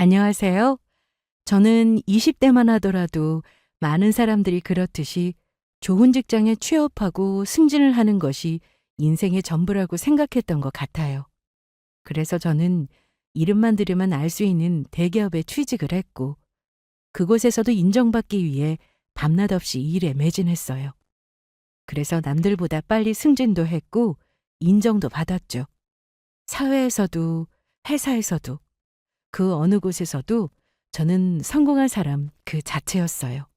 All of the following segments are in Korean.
안녕하세요. 저는 20대만 하더라도 많은 사람들이 그렇듯이 좋은 직장에 취업하고 승진을 하는 것이 인생의 전부라고 생각했던 것 같아요. 그래서 저는 이름만 들으면 알 수 있는 대기업에 취직을 했고, 그곳에서도 인정받기 위해 밤낮 없이 일에 매진했어요. 그래서 남들보다 빨리 승진도 했고, 인정도 받았죠. 사회에서도, 회사에서도, 그 어느 곳에서도 저는 성공한 사람 그 자체였어요.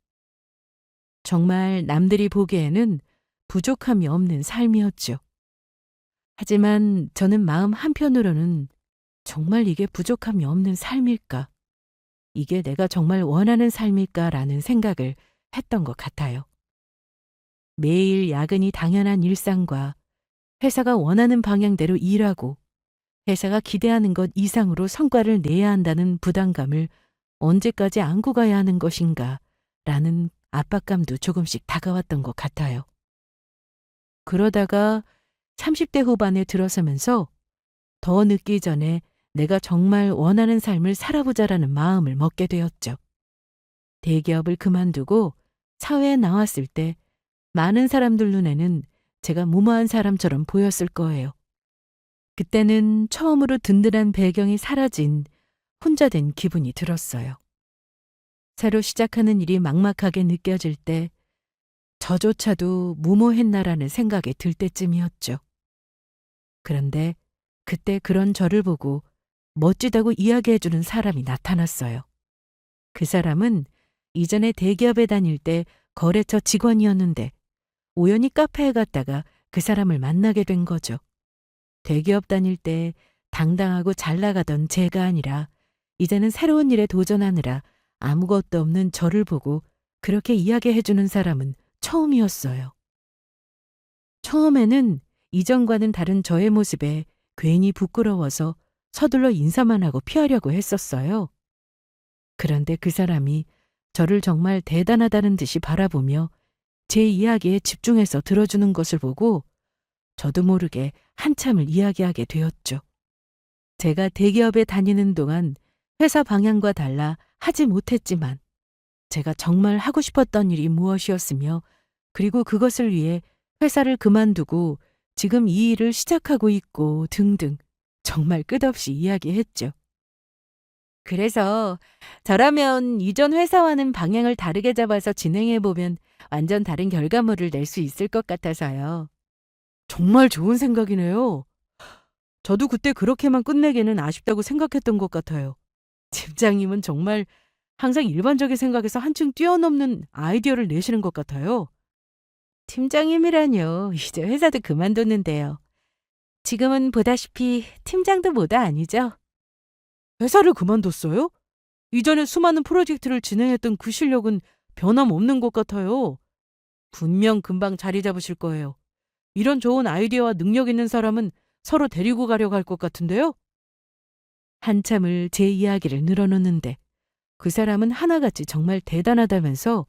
정말 남들이 보기에는 부족함이 없는 삶이었죠. 하지만 저는 마음 한편으로는 정말 이게 부족함이 없는 삶일까? 이게 내가 정말 원하는 삶일까라는 생각을 했던 것 같아요. 매일 야근이 당연한 일상과 회사가 원하는 방향대로 일하고 회사가 기대하는 것 이상으로 성과를 내야 한다는 부담감을 언제까지 안고 가야 하는 것인가 라는 압박감도 조금씩 다가왔던 것 같아요. 그러다가 30대 후반에 들어서면서 더 늦기 전에 내가 정말 원하는 삶을 살아보자라는 마음을 먹게 되었죠. 대기업을 그만두고 사회에 나왔을 때 많은 사람들 눈에는 제가 무모한 사람처럼 보였을 거예요. 그때는 처음으로 든든한 배경이 사라진 혼자 된 기분이 들었어요. 새로 시작하는 일이 막막하게 느껴질 때 저조차도 무모했나라는 생각이 들 때쯤이었죠. 그런데 그때 그런 저를 보고 멋지다고 이야기해주는 사람이 나타났어요. 그 사람은 이전에 대기업에 다닐 때 거래처 직원이었는데 우연히 카페에 갔다가 그 사람을 만나게 된 거죠. 대기업 다닐 때 당당하고 잘 나가던 제가 아니라 이제는 새로운 일에 도전하느라 아무것도 없는 저를 보고 그렇게 이야기해주는 사람은 처음이었어요. 처음에는 이전과는 다른 저의 모습에 괜히 부끄러워서 서둘러 인사만 하고 피하려고 했었어요. 그런데 그 사람이 저를 정말 대단하다는 듯이 바라보며 제 이야기에 집중해서 들어주는 것을 보고 저도 모르게 한참을 이야기하게 되었죠. 제가 대기업에 다니는 동안 회사 방향과 달라 하지 못했지만 제가 정말 하고 싶었던 일이 무엇이었으며 그리고 그것을 위해 회사를 그만두고 지금 이 일을 시작하고 있고 등등 정말 끝없이 이야기했죠. 그래서 저라면 이전 회사와는 방향을 다르게 잡아서 진행해보면 완전 다른 결과물을 낼 수 있을 것 같아서요. 정말 좋은 생각이네요. 저도 그때 그렇게만 끝내기는 아쉽다고 생각했던 것 같아요. 팀장님은 정말 항상 일반적인 생각에서 한층 뛰어넘는 아이디어를 내시는 것 같아요. 팀장님이라뇨. 이제 회사도 그만뒀는데요. 지금은 보다시피 팀장도 뭐도 아니죠. 회사를 그만뒀어요? 이전에 수많은 프로젝트를 진행했던 그 실력은 변함없는 것 같아요. 분명 금방 자리 잡으실 거예요. 이런 좋은 아이디어와 능력 있는 사람은 서로 데리고 가려고 할 것 같은데요? 한참을 제 이야기를 늘어놓는데 그 사람은 하나같이 정말 대단하다면서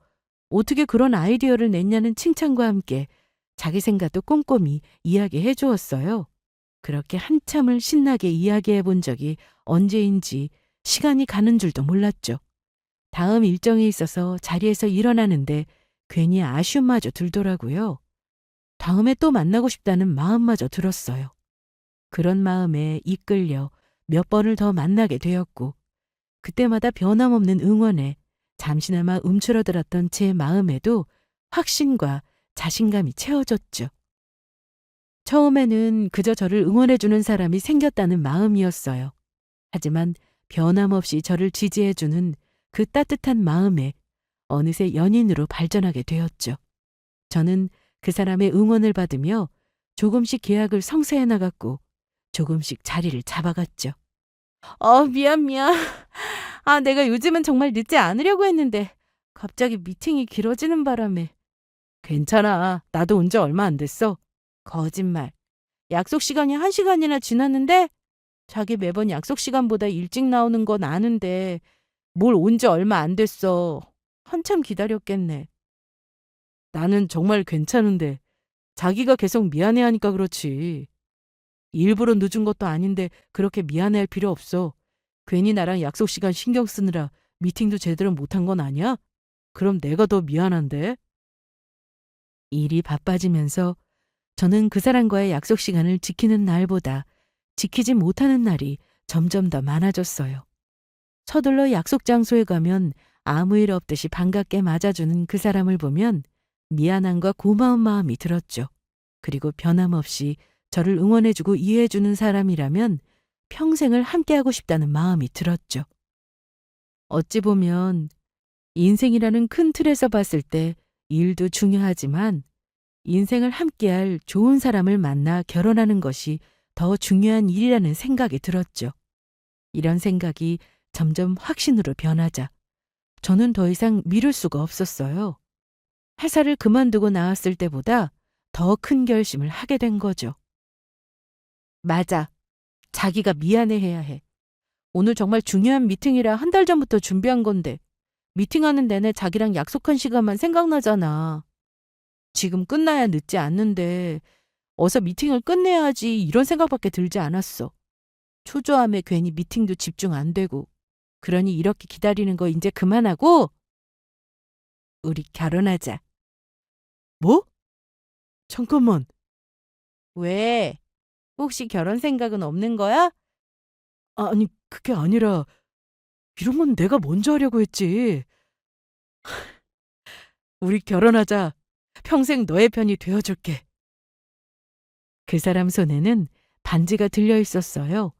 어떻게 그런 아이디어를 냈냐는 칭찬과 함께 자기 생각도 꼼꼼히 이야기해 주었어요. 그렇게 한참을 신나게 이야기해 본 적이 언제인지 시간이 가는 줄도 몰랐죠. 다음 일정이 있어서 자리에서 일어나는데 괜히 아쉬움마저 들더라고요. 다음에 또 만나고 싶다는 마음마저 들었어요. 그런 마음에 이끌려 몇 번을 더 만나게 되었고 그때마다 변함없는 응원에 잠시나마 움츠러들었던 제 마음에도 확신과 자신감이 채워졌죠. 처음에는 그저 저를 응원해주는 사람이 생겼다는 마음이었어요. 하지만 변함없이 저를 지지해주는 그 따뜻한 마음에 어느새 연인으로 발전하게 되었죠. 저는 그 사람의 응원을 받으며 조금씩 계약을 성사해 나갔고 조금씩 자리를 잡아갔죠. 미안. 내가 요즘은 정말 늦지 않으려고 했는데 갑자기 미팅이 길어지는 바람에. 괜찮아. 나도 온 지 얼마 안 됐어. 거짓말. 약속 시간이 1시간이나 지났는데 자기 매번 약속 시간보다 일찍 나오는 건 아는데 뭘 온 지 얼마 안 됐어. 한참 기다렸겠네. 나는 정말 괜찮은데 자기가 계속 미안해하니까 그렇지. 일부러 늦은 것도 아닌데 그렇게 미안해할 필요 없어. 괜히 나랑 약속 시간 신경 쓰느라 미팅도 제대로 못한 건 아니야? 그럼 내가 더 미안한데? 일이 바빠지면서 저는 그 사람과의 약속 시간을 지키는 날보다 지키지 못하는 날이 점점 더 많아졌어요. 서둘러 약속 장소에 가면 아무 일 없듯이 반갑게 맞아주는 그 사람을 보면 미안함과 고마운 마음이 들었죠. 그리고 변함없이 저를 응원해주고 이해해주는 사람이라면 평생을 함께하고 싶다는 마음이 들었죠. 어찌 보면 인생이라는 큰 틀에서 봤을 때 일도 중요하지만 인생을 함께할 좋은 사람을 만나 결혼하는 것이 더 중요한 일이라는 생각이 들었죠. 이런 생각이 점점 확신으로 변하자 저는 더 이상 미룰 수가 없었어요. 회사를 그만두고 나왔을 때보다 더 큰 결심을 하게 된 거죠. 맞아. 자기가 미안해해야 해. 오늘 정말 중요한 미팅이라 한 달 전부터 준비한 건데 미팅하는 내내 자기랑 약속한 시간만 생각나잖아. 지금 끝나야 늦지 않는데 어서 미팅을 끝내야지 이런 생각밖에 들지 않았어. 초조함에 괜히 미팅도 집중 안 되고. 그러니 이렇게 기다리는 거 이제 그만하고 우리 결혼하자. 뭐? 잠깐만. 왜? 혹시 결혼 생각은 없는 거야? 아니, 그게 아니라 이런 건 내가 먼저 하려고 했지. 우리 결혼하자. 평생 너의 편이 되어줄게. 그 사람 손에는 반지가 들려 있었어요.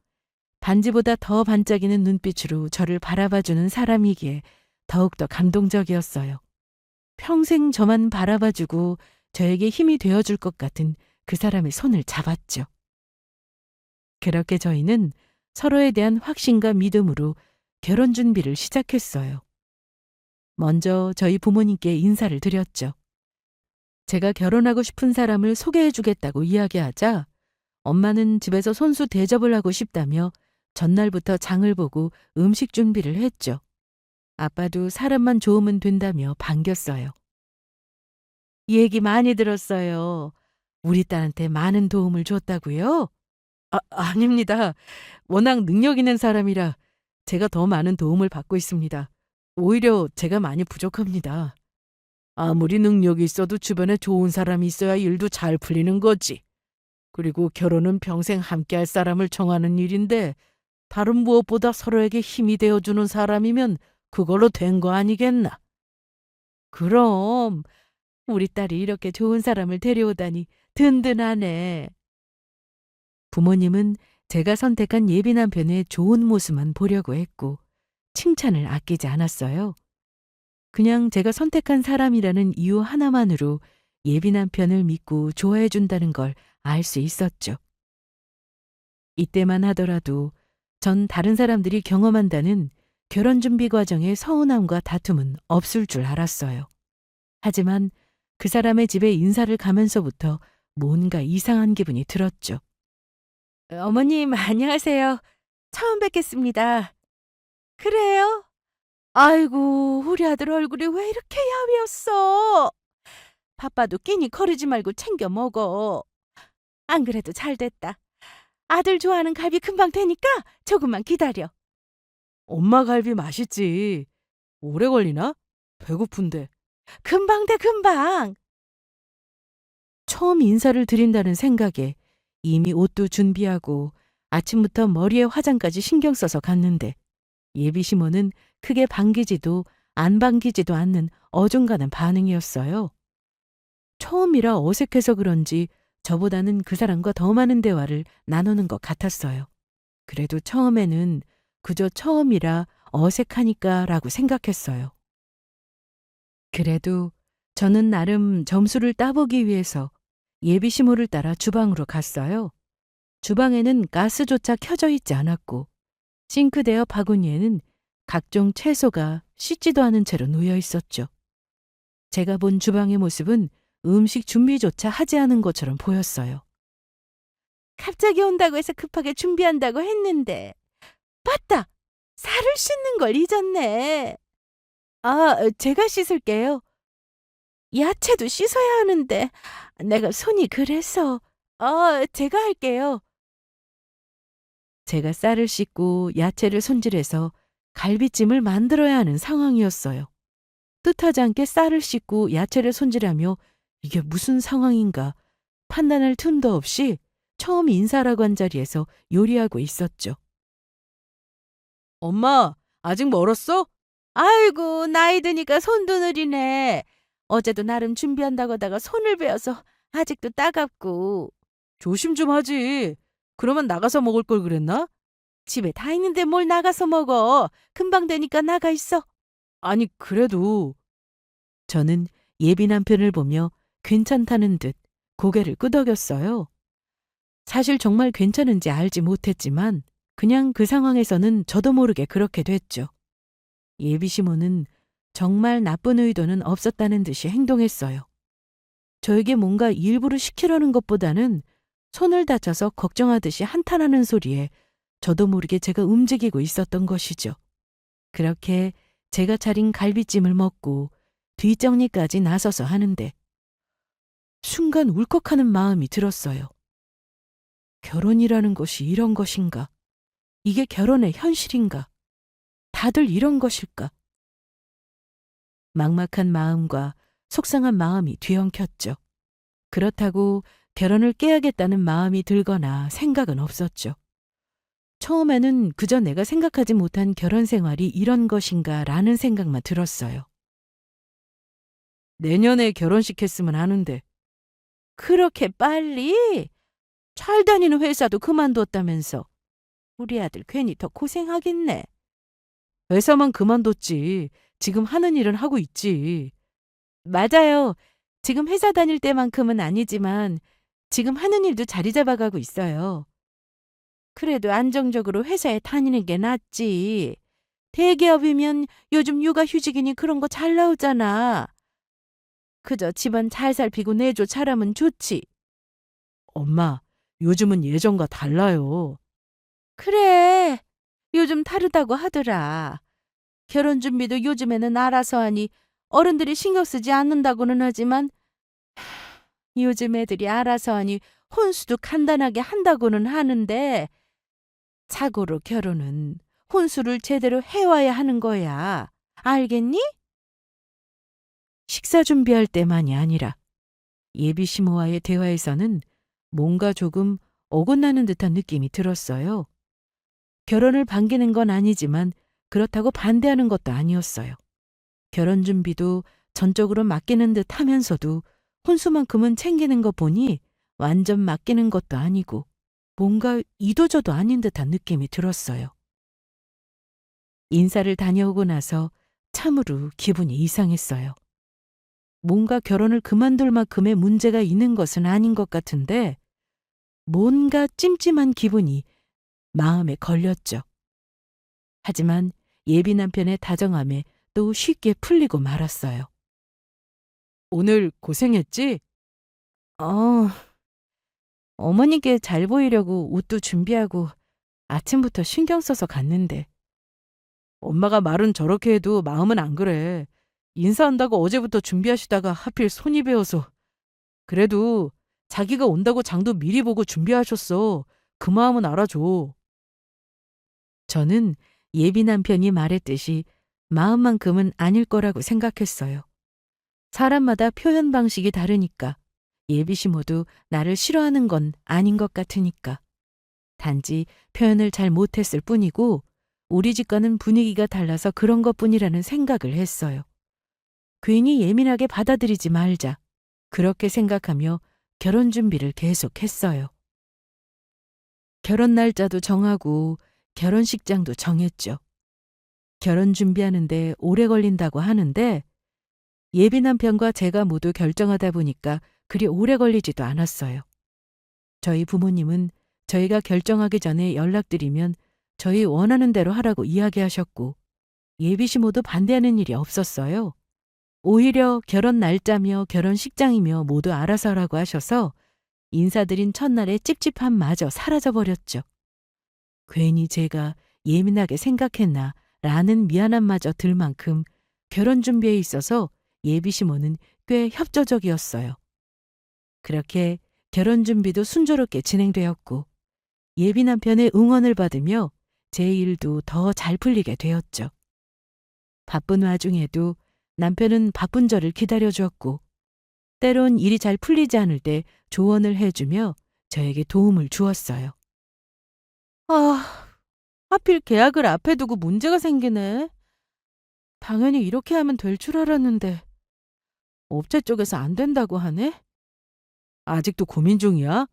반지보다 더 반짝이는 눈빛으로 저를 바라봐주는 사람이기에 더욱더 감동적이었어요. 평생 저만 바라봐주고 저에게 힘이 되어줄 것 같은 그 사람의 손을 잡았죠. 그렇게 저희는 서로에 대한 확신과 믿음으로 결혼 준비를 시작했어요. 먼저 저희 부모님께 인사를 드렸죠. 제가 결혼하고 싶은 사람을 소개해주겠다고 이야기하자 엄마는 집에서 손수 대접을 하고 싶다며 전날부터 장을 보고 음식 준비를 했죠. 아빠도 사람만 좋으면 된다며 반겼어요. 얘기 많이 들었어요. 우리 딸한테 많은 도움을 줬다고요? 아닙니다. 워낙 능력 있는 사람이라 제가 더 많은 도움을 받고 있습니다. 오히려 제가 많이 부족합니다. 아무리 능력이 있어도 주변에 좋은 사람이 있어야 일도 잘 풀리는 거지. 그리고 결혼은 평생 함께할 사람을 정하는 일인데 다른 무엇보다 서로에게 힘이 되어주는 사람이면 그걸로 된 거 아니겠나? 그럼 우리 딸이 이렇게 좋은 사람을 데려오다니 든든하네. 부모님은 제가 선택한 예비 남편의 좋은 모습만 보려고 했고 칭찬을 아끼지 않았어요. 그냥 제가 선택한 사람이라는 이유 하나만으로 예비 남편을 믿고 좋아해 준다는 걸 알 수 있었죠. 이때만 하더라도 전 다른 사람들이 경험한다는 결혼 준비 과정의 서운함과 다툼은 없을 줄 알았어요. 하지만 그 사람의 집에 인사를 가면서부터 뭔가 이상한 기분이 들었죠. 어머님, 안녕하세요. 처음 뵙겠습니다. 그래요? 아이고, 우리 아들 얼굴이 왜 이렇게 야위었어? 바빠도 끼니 거르지 말고 챙겨 먹어. 안 그래도 잘 됐다. 아들 좋아하는 갈비 금방 되니까 조금만 기다려. 엄마 갈비 맛있지. 오래 걸리나? 배고픈데. 금방 돼, 금방. 처음 인사를 드린다는 생각에 이미 옷도 준비하고 아침부터 머리에 화장까지 신경 써서 갔는데 예비 시모는 크게 반기지도 안 반기지도 않는 어중간한 반응이었어요. 처음이라 어색해서 그런지 저보다는 그 사람과 더 많은 대화를 나누는 것 같았어요. 그래도 처음에는 그저 처음이라 어색하니까라고 생각했어요. 그래도 저는 나름 점수를 따보기 위해서 예비 시모를 따라 주방으로 갔어요. 주방에는 가스조차 켜져 있지 않았고 싱크대 옆 바구니에는 각종 채소가 씻지도 않은 채로 놓여 있었죠. 제가 본 주방의 모습은 음식 준비조차 하지 않은 것처럼 보였어요. 갑자기 온다고 해서 급하게 준비한다고 했는데 맞다! 살을 씻는 걸 잊었네. 제가 씻을게요. 야채도 씻어야 하는데 내가 손이 그래서 제가 할게요. 제가 쌀을 씻고 야채를 손질해서 갈비찜을 만들어야 하는 상황이었어요. 뜻하지 않게 쌀을 씻고 야채를 손질하며 이게 무슨 상황인가 판단할 틈도 없이 처음 인사라고 한 자리에서 요리하고 있었죠. 엄마, 아직 멀었어? 아이고, 나이 드니까 손도 느리네. 어제도 나름 준비한다고 하다가 손을 베어서 아직도 따갑고. 조심 좀 하지. 그러면 나가서 먹을 걸 그랬나? 집에 다 있는데 뭘 나가서 먹어. 금방 되니까 나가 있어. 아니, 그래도. 저는 예비 남편을 보며 괜찮다는 듯 고개를 끄덕였어요. 사실 정말 괜찮은지 알지 못했지만 그냥 그 상황에서는 저도 모르게 그렇게 됐죠. 예비 시모는 정말 나쁜 의도는 없었다는 듯이 행동했어요. 저에게 뭔가 일부러 시키려는 것보다는 손을 다쳐서 걱정하듯이 한탄하는 소리에 저도 모르게 제가 움직이고 있었던 것이죠. 그렇게 제가 차린 갈비찜을 먹고 뒷정리까지 나서서 하는데 순간 울컥하는 마음이 들었어요. 결혼이라는 것이 이런 것인가? 이게 결혼의 현실인가? 다들 이런 것일까? 막막한 마음과 속상한 마음이 뒤엉켰죠. 그렇다고 결혼을 깨야겠다는 마음이 들거나 생각은 없었죠. 처음에는 그저 내가 생각하지 못한 결혼 생활이 이런 것인가 라는 생각만 들었어요. 내년에 결혼식 했으면 하는데. 그렇게 빨리? 잘 다니는 회사도 그만뒀다면서. 우리 아들 괜히 더 고생하겠네. 회사만 그만뒀지. 지금 하는 일은 하고 있지. 맞아요. 지금 회사 다닐 때만큼은 아니지만 지금 하는 일도 자리 잡아가고 있어요. 그래도 안정적으로 회사에 다니는 게 낫지. 대기업이면 요즘 육아휴직이니 그런 거 잘 나오잖아. 그저 집안 잘 살피고 내조 잘하면 좋지. 엄마, 요즘은 예전과 달라요. 그래. 요즘 다르다고 하더라. 결혼 준비도 요즘에는 알아서 하니 어른들이 신경 쓰지 않는다고는 하지만 요즘 애들이 알아서 하니 혼수도 간단하게 한다고는 하는데 자고로 결혼은 혼수를 제대로 해와야 하는 거야. 알겠니? 식사 준비할 때만이 아니라 예비 시모와의 대화에서는 뭔가 조금 어긋나는 듯한 느낌이 들었어요. 결혼을 반기는 건 아니지만 그렇다고 반대하는 것도 아니었어요. 결혼 준비도 전적으로 맡기는 듯 하면서도 혼수만큼은 챙기는 거 보니 완전 맡기는 것도 아니고 뭔가 이도저도 아닌 듯한 느낌이 들었어요. 인사를 다녀오고 나서 참으로 기분이 이상했어요. 뭔가 결혼을 그만둘 만큼의 문제가 있는 것은 아닌 것 같은데 뭔가 찜찜한 기분이 마음에 걸렸죠. 하지만 예비 남편의 다정함에 또 쉽게 풀리고 말았어요. 오늘 고생했지? 어, 어머니께 잘 보이려고 옷도 준비하고 아침부터 신경 써서 갔는데. 엄마가 말은 저렇게 해도 마음은 안 그래. 인사한다고 어제부터 준비하시다가 하필 손이 베어서. 그래도 자기가 온다고 장도 미리 보고 준비하셨어. 그 마음은 알아줘. 저는 예비 남편이 말했듯이 마음만큼은 아닐 거라고 생각했어요. 사람마다 표현 방식이 다르니까 예비 시모도 나를 싫어하는 건 아닌 것 같으니까. 단지 표현을 잘 못했을 뿐이고 우리 집과는 분위기가 달라서 그런 것뿐이라는 생각을 했어요. 괜히 예민하게 받아들이지 말자. 그렇게 생각하며 결혼 준비를 계속했어요. 결혼 날짜도 정하고 결혼식장도 정했죠. 결혼 준비하는데 오래 걸린다고 하는데 예비 남편과 제가 모두 결정하다 보니까 그리 오래 걸리지도 않았어요. 저희 부모님은 저희가 결정하기 전에 연락드리면 저희 원하는 대로 하라고 이야기하셨고 예비 시모도 반대하는 일이 없었어요. 오히려 결혼 날짜며 결혼식장이며 모두 알아서 하라고 하셔서 인사드린 첫날의 찝찝함마저 사라져버렸죠. 괜히 제가 예민하게 생각했나 라는 미안함마저 들 만큼 결혼 준비에 있어서 예비 시모는 꽤 협조적이었어요. 그렇게 결혼 준비도 순조롭게 진행되었고 예비 남편의 응원을 받으며 제 일도 더 잘 풀리게 되었죠. 바쁜 와중에도 남편은 바쁜 저를 기다려주었고 때론 일이 잘 풀리지 않을 때 조언을 해주며 저에게 도움을 주었어요. 아, 하필 계약을 앞에 두고 문제가 생기네. 당연히 이렇게 하면 될 줄 알았는데 업체 쪽에서 안 된다고 하네? 아직도 고민 중이야?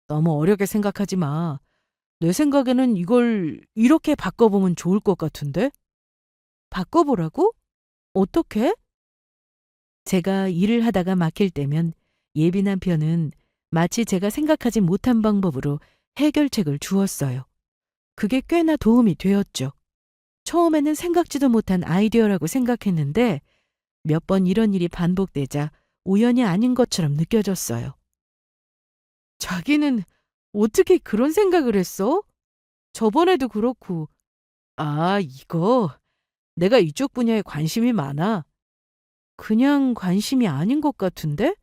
너무 어렵게 생각하지 마. 내 생각에는 이걸 이렇게 바꿔보면 좋을 것 같은데? 바꿔보라고? 어떻게? 제가 일을 하다가 막힐 때면 예비 남편은 마치 제가 생각하지 못한 방법으로 해결책을 주었어요. 그게 꽤나 도움이 되었죠. 처음에는 생각지도 못한 아이디어라고 생각했는데 몇 번 이런 일이 반복되자 우연이 아닌 것처럼 느껴졌어요. 자기는 어떻게 그런 생각을 했어? 저번에도 그렇고. 아, 이거. 내가 이쪽 분야에 관심이 많아. 그냥 관심이 아닌 것 같은데?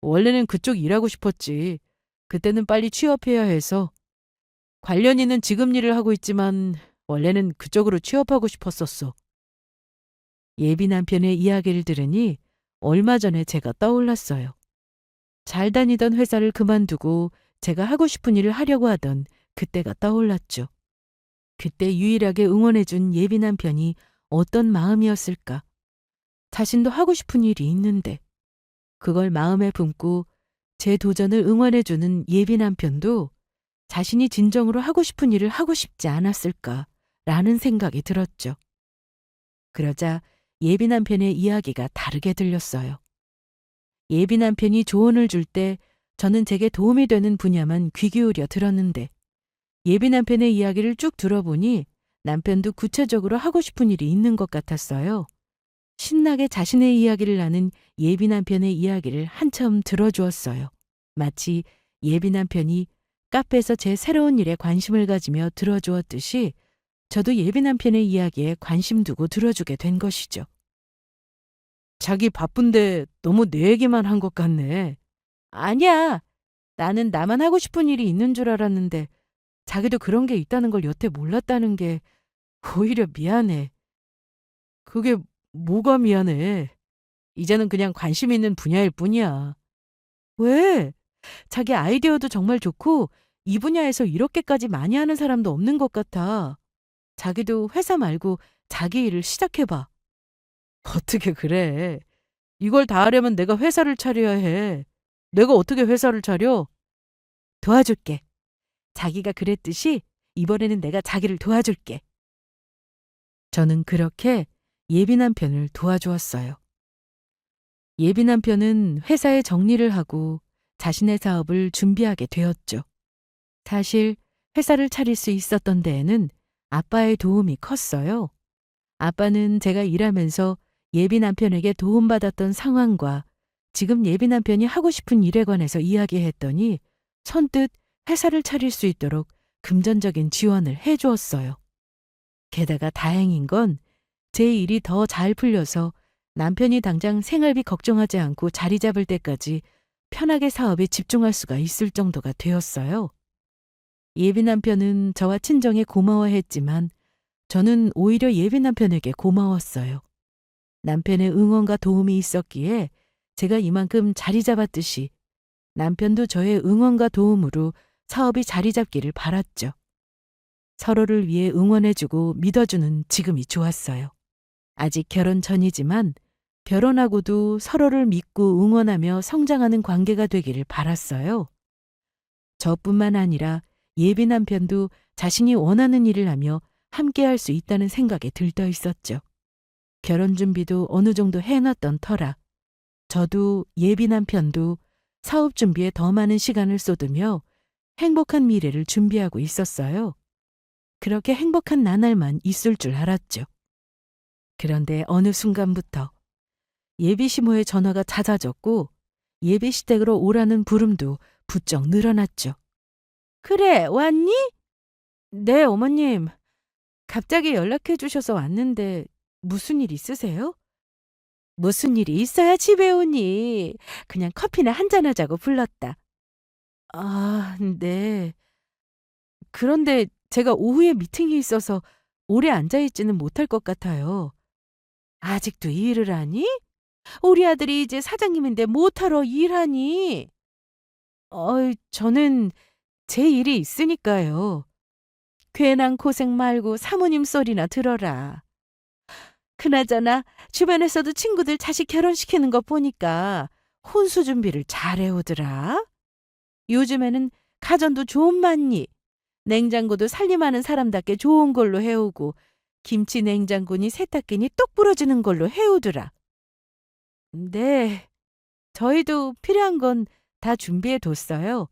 원래는 그쪽 일하고 싶었지. 그때는 빨리 취업해야 해서. 관련 있는 지금 일을 하고 있지만 원래는 그쪽으로 취업하고 싶었었어. 예비 남편의 이야기를 들으니 얼마 전에 제가 떠올랐어요. 잘 다니던 회사를 그만두고 제가 하고 싶은 일을 하려고 하던 그때가 떠올랐죠. 그때 유일하게 응원해준 예비 남편이 어떤 마음이었을까? 자신도 하고 싶은 일이 있는데 그걸 마음에 품고 제 도전을 응원해주는 예비 남편도 자신이 진정으로 하고 싶은 일을 하고 싶지 않았을까라는 생각이 들었죠. 그러자 예비 남편의 이야기가 다르게 들렸어요. 예비 남편이 조언을 줄 때 저는 제게 도움이 되는 분야만 귀 기울여 들었는데 예비 남편의 이야기를 쭉 들어보니 남편도 구체적으로 하고 싶은 일이 있는 것 같았어요. 신나게 자신의 이야기를 나눈 예비 남편의 이야기를 한참 들어주었어요. 마치 예비 남편이 카페에서 제 새로운 일에 관심을 가지며 들어주었듯이 저도 예비 남편의 이야기에 관심 두고 들어주게 된 것이죠. 자기 바쁜데 너무 내 얘기만 한 것 같네. 아니야. 나는 나만 하고 싶은 일이 있는 줄 알았는데 자기도 그런 게 있다는 걸 여태 몰랐다는 게 오히려 미안해. 그게 뭐가 미안해. 이제는 그냥 관심 있는 분야일 뿐이야. 왜? 자기 아이디어도 정말 좋고 이 분야에서 이렇게까지 많이 하는 사람도 없는 것 같아. 자기도 회사 말고 자기 일을 시작해봐. 어떻게 그래? 이걸 다 하려면 내가 회사를 차려야 해. 내가 어떻게 회사를 차려? 도와줄게. 자기가 그랬듯이 이번에는 내가 자기를 도와줄게. 저는 그렇게 예비 남편을 도와주었어요. 예비 남편은 회사에 정리를 하고 자신의 사업을 준비하게 되었죠. 사실 회사를 차릴 수 있었던 데에는 아빠의 도움이 컸어요. 아빠는 제가 일하면서 예비 남편에게 도움받았던 상황과 지금 예비 남편이 하고 싶은 일에 관해서 이야기했더니 선뜻 회사를 차릴 수 있도록 금전적인 지원을 해주었어요. 게다가 다행인 건 제 일이 더 잘 풀려서 남편이 당장 생활비 걱정하지 않고 자리 잡을 때까지 편하게 사업에 집중할 수가 있을 정도가 되었어요. 예비 남편은 저와 친정에 고마워했지만 저는 오히려 예비 남편에게 고마웠어요. 남편의 응원과 도움이 있었기에 제가 이만큼 자리 잡았듯이 남편도 저의 응원과 도움으로 사업이 자리 잡기를 바랐죠. 서로를 위해 응원해주고 믿어주는 지금이 좋았어요. 아직 결혼 전이지만 결혼하고도 서로를 믿고 응원하며 성장하는 관계가 되기를 바랐어요. 저뿐만 아니라 예비 남편도 자신이 원하는 일을 하며 함께할 수 있다는 생각에 들떠 있었죠. 결혼 준비도 어느 정도 해놨던 터라 저도 예비 남편도 사업 준비에 더 많은 시간을 쏟으며 행복한 미래를 준비하고 있었어요. 그렇게 행복한 나날만 있을 줄 알았죠. 그런데 어느 순간부터 예비 시모의 전화가 잦아졌고 예비 시댁으로 오라는 부름도 부쩍 늘어났죠. 그래, 왔니? 네, 어머님. 갑자기 연락해 주셔서 왔는데 무슨 일 있으세요? 무슨 일이 있어야 집에 오니? 그냥 커피나 한잔하자고 불렀다. 아, 네. 그런데 제가 오후에 미팅이 있어서 오래 앉아 있지는 못할 것 같아요. 아직도 일을 하니? 우리 아들이 이제 사장님인데 못하러 일하니? 저는 제 일이 있으니까요. 괜한 고생 말고 사모님 소리나 들어라. 그나저나 주변에서도 친구들 자식 결혼시키는 거 보니까 혼수 준비를 잘 해오더라. 요즘에는 가전도 좋은 많니. 냉장고도 살림하는 사람답게 좋은 걸로 해오고 김치 냉장고니 세탁기니 똑 부러지는 걸로 해오더라. 네, 저희도 필요한 건 다 준비해 뒀어요.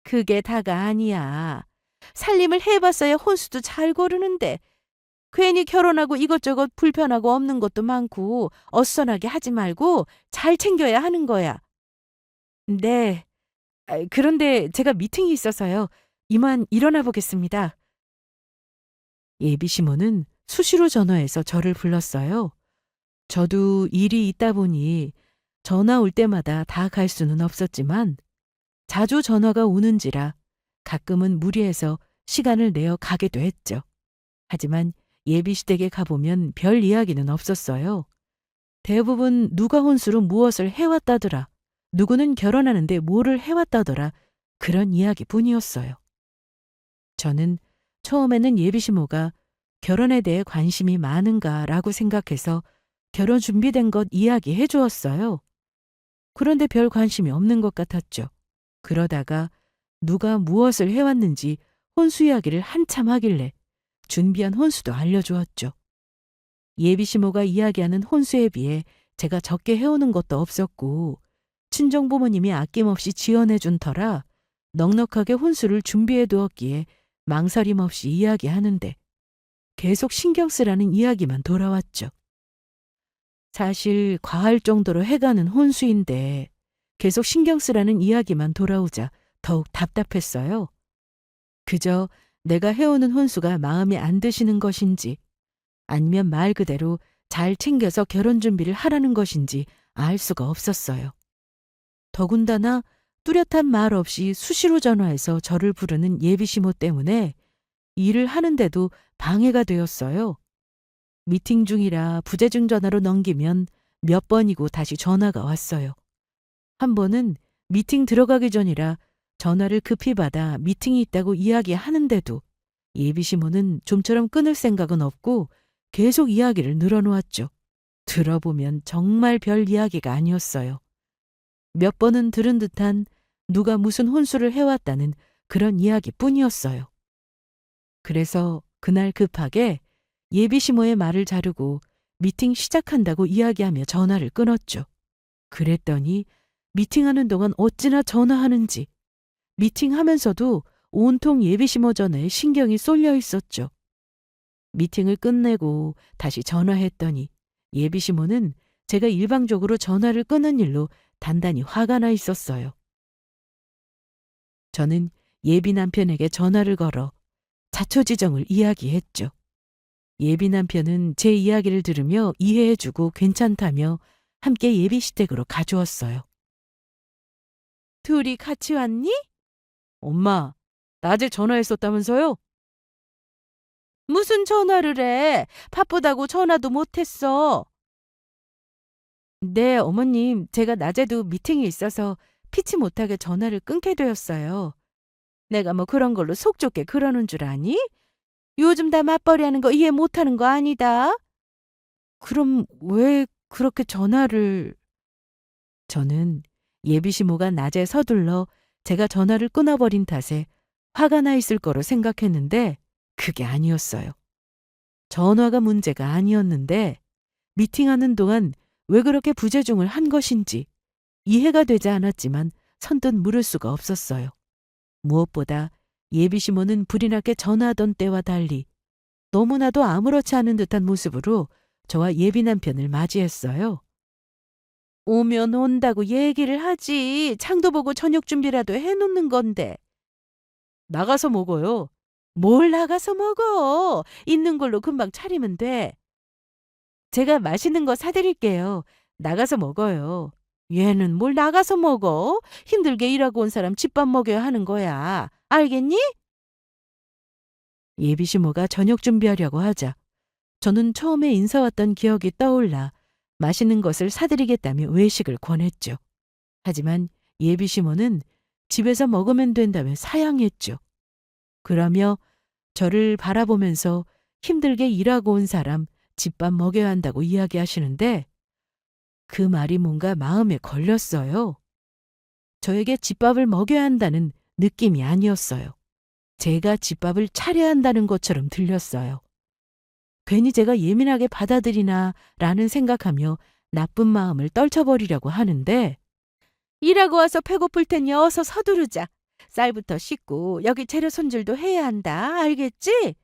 그게 다가 아니야. 살림을 해봤어야 혼수도 잘 고르는데 괜히 결혼하고 이것저것 불편하고 없는 것도 많고 어수선하게 하지 말고 잘 챙겨야 하는 거야. 네. 그런데 제가 미팅이 있어서요. 이만 일어나 보겠습니다. 예비 시모는 수시로 전화해서 저를 불렀어요. 저도 일이 있다 보니 전화 올 때마다 다 갈 수는 없었지만 자주 전화가 오는지라 가끔은 무리해서 시간을 내어 가기도 했죠. 하지만 예비 시댁에 가보면 별 이야기는 없었어요. 대부분 누가 혼수로 무엇을 해왔다더라. 누구는 결혼하는데 뭐를 해왔다더라. 그런 이야기뿐이었어요. 저는 처음에는 예비 시모가 결혼에 대해 관심이 많은가라고 생각해서 결혼 준비된 것 이야기해 주었어요. 그런데 별 관심이 없는 것 같았죠. 그러다가 누가 무엇을 해왔는지 혼수 이야기를 한참 하길래 준비한 혼수도 알려주었죠. 예비 시모가 이야기하는 혼수에 비해 제가 적게 해오는 것도 없었고 친정 부모님이 아낌없이 지원해준 터라 넉넉하게 혼수를 준비해 두었기에 망설임 없이 이야기하는데 계속 신경 쓰라는 이야기만 돌아왔죠. 사실 과할 정도로 해가는 혼수인데 계속 신경 쓰라는 이야기만 돌아오자 더욱 답답했어요. 그저 내가 해오는 혼수가 마음에 안 드시는 것인지 아니면 말 그대로 잘 챙겨서 결혼 준비를 하라는 것인지 알 수가 없었어요. 더군다나 뚜렷한 말 없이 수시로 전화해서 저를 부르는 예비시모 때문에 일을 하는데도 방해가 되었어요. 미팅 중이라 부재중 전화로 넘기면 몇 번이고 다시 전화가 왔어요. 한 번은 미팅 들어가기 전이라 전화를 급히 받아 미팅이 있다고 이야기하는데도 예비시모는 좀처럼 끊을 생각은 없고 계속 이야기를 늘어놓았죠. 들어보면 정말 별 이야기가 아니었어요. 몇 번은 들은 듯한 누가 무슨 혼수를 해왔다는 그런 이야기뿐이었어요. 그래서 그날 급하게 예비시모의 말을 자르고 미팅 시작한다고 이야기하며 전화를 끊었죠. 그랬더니 미팅하는 동안 어찌나 전화하는지 미팅하면서도 온통 예비시모 전화에 신경이 쏠려 있었죠. 미팅을 끝내고 다시 전화했더니 예비시모는 제가 일방적으로 전화를 끊은 일로 단단히 화가 나 있었어요. 저는 예비 남편에게 전화를 걸어 자초지정을 이야기했죠. 예비 남편은 제 이야기를 들으며 이해해주고 괜찮다며 함께 예비 시댁으로 가주었어요. 둘이 같이 왔니? 엄마, 낮에 전화했었다면서요? 무슨 전화를 해? 바쁘다고 전화도 못했어. 네, 어머님. 제가 낮에도 미팅이 있어서 피치 못하게 전화를 끊게 되었어요. 내가 뭐 그런 걸로 속 좁게 그러는 줄 아니? 요즘 다 맞벌이 하는 거 이해 못하는 거 아니다? 그럼 왜 그렇게 전화를... 저는 예비시모가 낮에 서둘러 제가 전화를 끊어버린 탓에 화가 나 있을 거로 생각했는데 그게 아니었어요. 전화가 문제가 아니었는데 미팅하는 동안 왜 그렇게 부재중을 한 것인지 이해가 되지 않았지만 선뜻 물을 수가 없었어요. 무엇보다 예비시모는 불이 나게 전화하던 때와 달리 너무나도 아무렇지 않은 듯한 모습으로 저와 예비 남편을 맞이했어요. 오면 온다고 얘기를 하지. 창도 보고 저녁 준비라도 해놓는 건데. 나가서 먹어요. 뭘 나가서 먹어. 있는 걸로 금방 차리면 돼. 제가 맛있는 거 사드릴게요. 나가서 먹어요. 얘는 뭘 나가서 먹어? 힘들게 일하고 온 사람 집밥 먹여야 하는 거야. 알겠니? 예비 시모가 저녁 준비하려고 하자 저는 처음에 인사 왔던 기억이 떠올라 맛있는 것을 사드리겠다며 외식을 권했죠. 하지만 예비 시모는 집에서 먹으면 된다며 사양했죠. 그러며 저를 바라보면서 힘들게 일하고 온 사람 집밥 먹여야 한다고 이야기하시는데 그 말이 뭔가 마음에 걸렸어요. 저에게 집밥을 먹여야 한다는 느낌이 아니었어요. 제가 집밥을 차려야 한다는 것처럼 들렸어요. 괜히 제가 예민하게 받아들이나 라는 생각하며 나쁜 마음을 떨쳐버리려고 하는데 일하고 와서 배고플 테니 어서 서두르자. 쌀부터 씻고 여기 재료 손질도 해야 한다. 알겠지?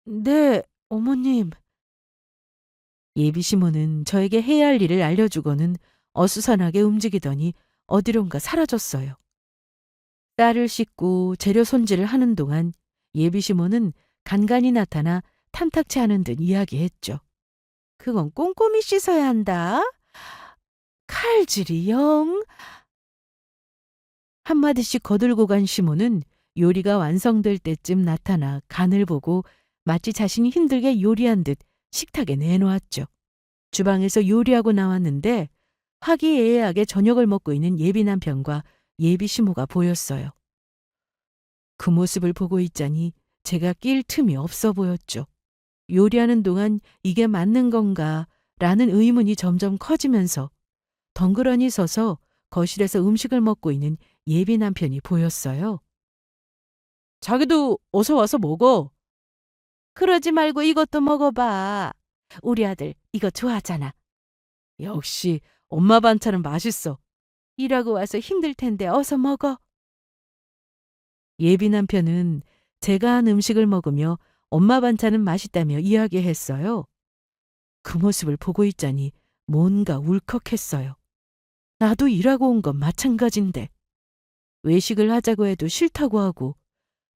네, 어머님. 예비 시모는 저에게 해야 할 일을 알려주고는 어수선하게 움직이더니 어디론가 사라졌어요. 쌀을 씻고 재료 손질을 하는 동안 예비 시모는 간간히 나타나 탐탁치 않은 듯 이야기했죠. 그건 꼼꼼히 씻어야 한다. 칼질이 영. 한마디씩 거들고 간 시모는 요리가 완성될 때쯤 나타나 간을 보고 마치 자신이 힘들게 요리한 듯 식탁에 내놓았죠. 주방에서 요리하고 나왔는데 화기애애하게 저녁을 먹고 있는 예비 남편과 예비 시모가 보였어요. 그 모습을 보고 있자니 제가 낄 틈이 없어 보였죠. 요리하는 동안 이게 맞는 건가 라는 의문이 점점 커지면서 덩그러니 서서 거실에서 음식을 먹고 있는 예비 남편이 보였어요. 자기도 어서 와서 먹어. 그러지 말고 이것도 먹어봐. 우리 아들 이거 좋아하잖아. 역시 엄마 반찬은 맛있어. 일하고 와서 힘들 텐데 어서 먹어. 예비 남편은 제가 한 음식을 먹으며 엄마 반찬은 맛있다며 이야기했어요. 그 모습을 보고 있자니 뭔가 울컥했어요. 나도 일하고 온 건 마찬가지인데. 외식을 하자고 해도 싫다고 하고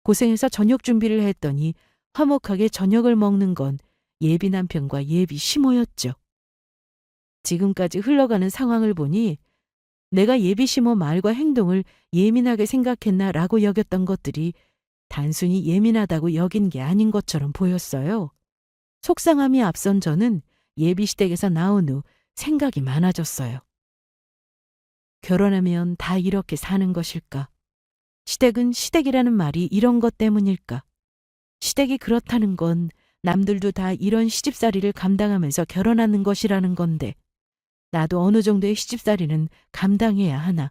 고생해서 저녁 준비를 했더니 화목하게 저녁을 먹는 건 예비 남편과 예비 시모였죠. 지금까지 흘러가는 상황을 보니 내가 예비 시모 말과 행동을 예민하게 생각했나라고 여겼던 것들이 단순히 예민하다고 여긴 게 아닌 것처럼 보였어요. 속상함이 앞선 저는 예비 시댁에서 나온 후 생각이 많아졌어요. 결혼하면 다 이렇게 사는 것일까? 시댁은 시댁이라는 말이 이런 것 때문일까? 시댁이 그렇다는 건 남들도 다 이런 시집살이를 감당하면서 결혼하는 것이라는 건데 나도 어느 정도의 시집살이는 감당해야 하나?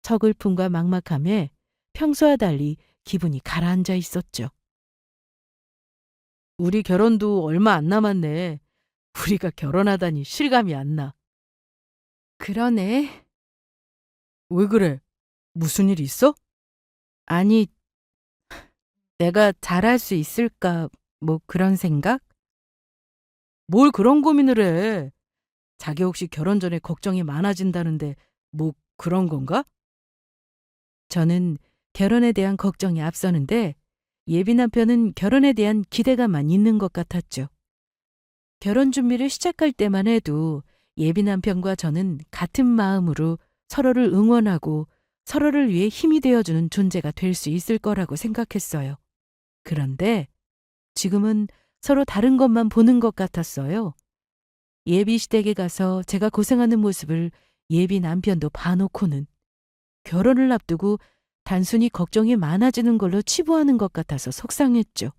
서글픔과 막막함에 평소와 달리 기분이 가라앉아 있었죠. 우리 결혼도 얼마 안 남았네. 우리가 결혼하다니 실감이 안 나. 그러네. 왜 그래? 무슨 일 있어? 아니, 내가 잘할 수 있을까, 뭐 그런 생각? 뭘 그런 고민을 해? 자기 혹시 결혼 전에 걱정이 많아진다는데 뭐 그런 건가? 저는 결혼에 대한 걱정이 앞서는데 예비 남편은 결혼에 대한 기대감만 있는 것 같았죠. 결혼 준비를 시작할 때만 해도 예비 남편과 저는 같은 마음으로 서로를 응원하고 서로를 위해 힘이 되어주는 존재가 될 수 있을 거라고 생각했어요. 그런데 지금은 서로 다른 것만 보는 것 같았어요. 예비 시댁에 가서 제가 고생하는 모습을 예비 남편도 봐놓고는 결혼을 앞두고 단순히 걱정이 많아지는 걸로 치부하는 것 같아서 속상했죠.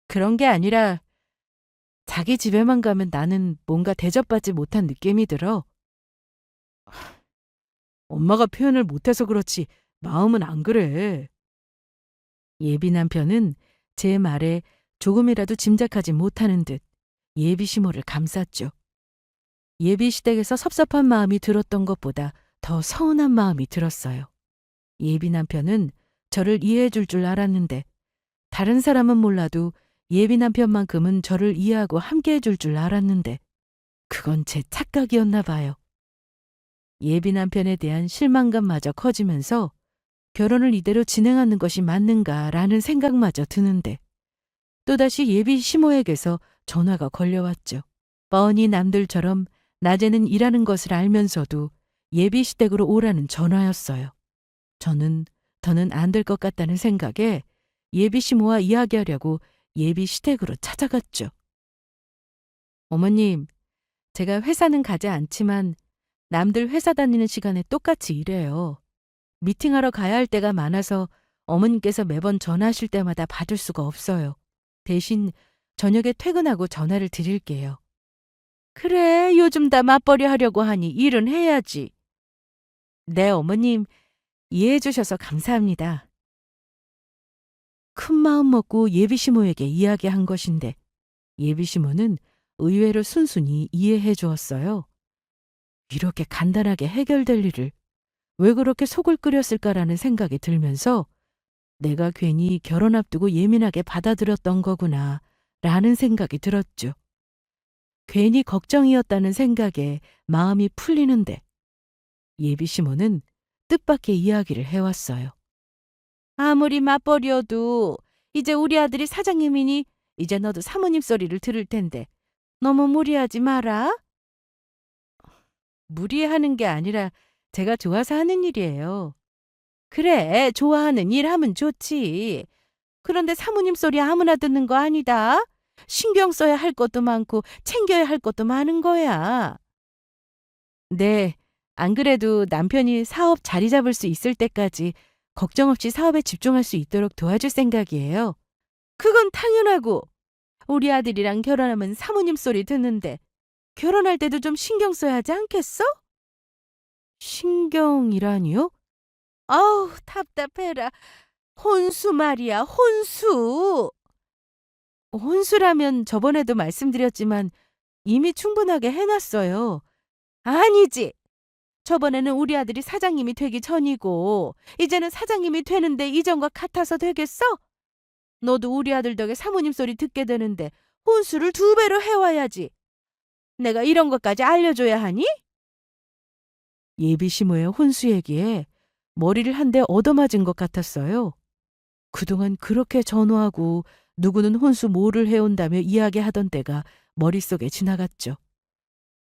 그런 게 아니라 자기 집에만 가면 나는 뭔가 대접받지 못한 느낌이 들어. 엄마가 표현을 못해서 그렇지 마음은 안 그래. 예비 남편은 제 말에 조금이라도 짐작하지 못하는 듯 예비 시모를 감쌌죠. 예비 시댁에서 섭섭한 마음이 들었던 것보다 더 서운한 마음이 들었어요. 예비 남편은 저를 이해해 줄 알았는데 다른 사람은 몰라도 예비 남편만큼은 저를 이해하고 함께 해줄 줄 알았는데 그건 제 착각이었나 봐요. 예비 남편에 대한 실망감마저 커지면서 결혼을 이대로 진행하는 것이 맞는가라는 생각마저 드는데 또다시 예비 시모에게서 전화가 걸려왔죠. 뻔히 남들처럼 낮에는 일하는 것을 알면서도 예비 시댁으로 오라는 전화였어요. 저는 더는 안 될 것 같다는 생각에 예비 시모와 이야기하려고 예비 시댁으로 찾아갔죠. 어머님, 제가 회사는 가지 않지만 남들 회사 다니는 시간에 똑같이 일해요. 미팅하러 가야 할 때가 많아서 어머님께서 매번 전화하실 때마다 받을 수가 없어요. 대신 저녁에 퇴근하고 전화를 드릴게요. 그래, 요즘 다 맞벌이 하려고 하니 일은 해야지. 네, 어머님, 이해해 주셔서 감사합니다. 큰 마음 먹고 예비시모에게 이야기한 것인데 예비시모는 의외로 순순히 이해해 주었어요. 이렇게 간단하게 해결될 일을 왜 그렇게 속을 끓였을까라는 생각이 들면서 내가 괜히 결혼 앞두고 예민하게 받아들였던 거구나 라는 생각이 들었죠. 괜히 걱정이었다는 생각에 마음이 풀리는데 예비시모는 뜻밖의 이야기를 해왔어요. 아무리 맞벌이여도 이제 우리 아들이 사장님이니 이제 너도 사모님 소리를 들을 텐데 너무 무리하지 마라. 무리하는 게 아니라 제가 좋아서 하는 일이에요. 그래, 좋아하는 일 하면 좋지. 그런데 사모님 소리 아무나 듣는 거 아니다. 신경 써야 할 것도 많고 챙겨야 할 것도 많은 거야. 네, 안 그래도 남편이 사업 자리 잡을 수 있을 때까지 걱정 없이 사업에 집중할 수 있도록 도와줄 생각이에요. 그건 당연하고 우리 아들이랑 결혼하면 사모님 소리 듣는데 결혼할 때도 좀 신경 써야 하지 않겠어? 신경이라니요? 아우, 답답해라. 혼수 말이야, 혼수. 혼수라면 저번에도 말씀드렸지만 이미 충분하게 해놨어요. 아니지. 저번에는 우리 아들이 사장님이 되기 전이고 이제는 사장님이 되는데 이전과 같아서 되겠어? 너도 우리 아들 덕에 사모님 소리 듣게 되는데 혼수를 2배로 해와야지. 내가 이런 것까지 알려줘야 하니? 예비시모의 혼수 얘기에 머리를 한 대 얻어맞은 것 같았어요. 그동안 그렇게 전화하고 누구는 혼수 뭐를 해온다며 이야기하던 때가 머릿속에 지나갔죠.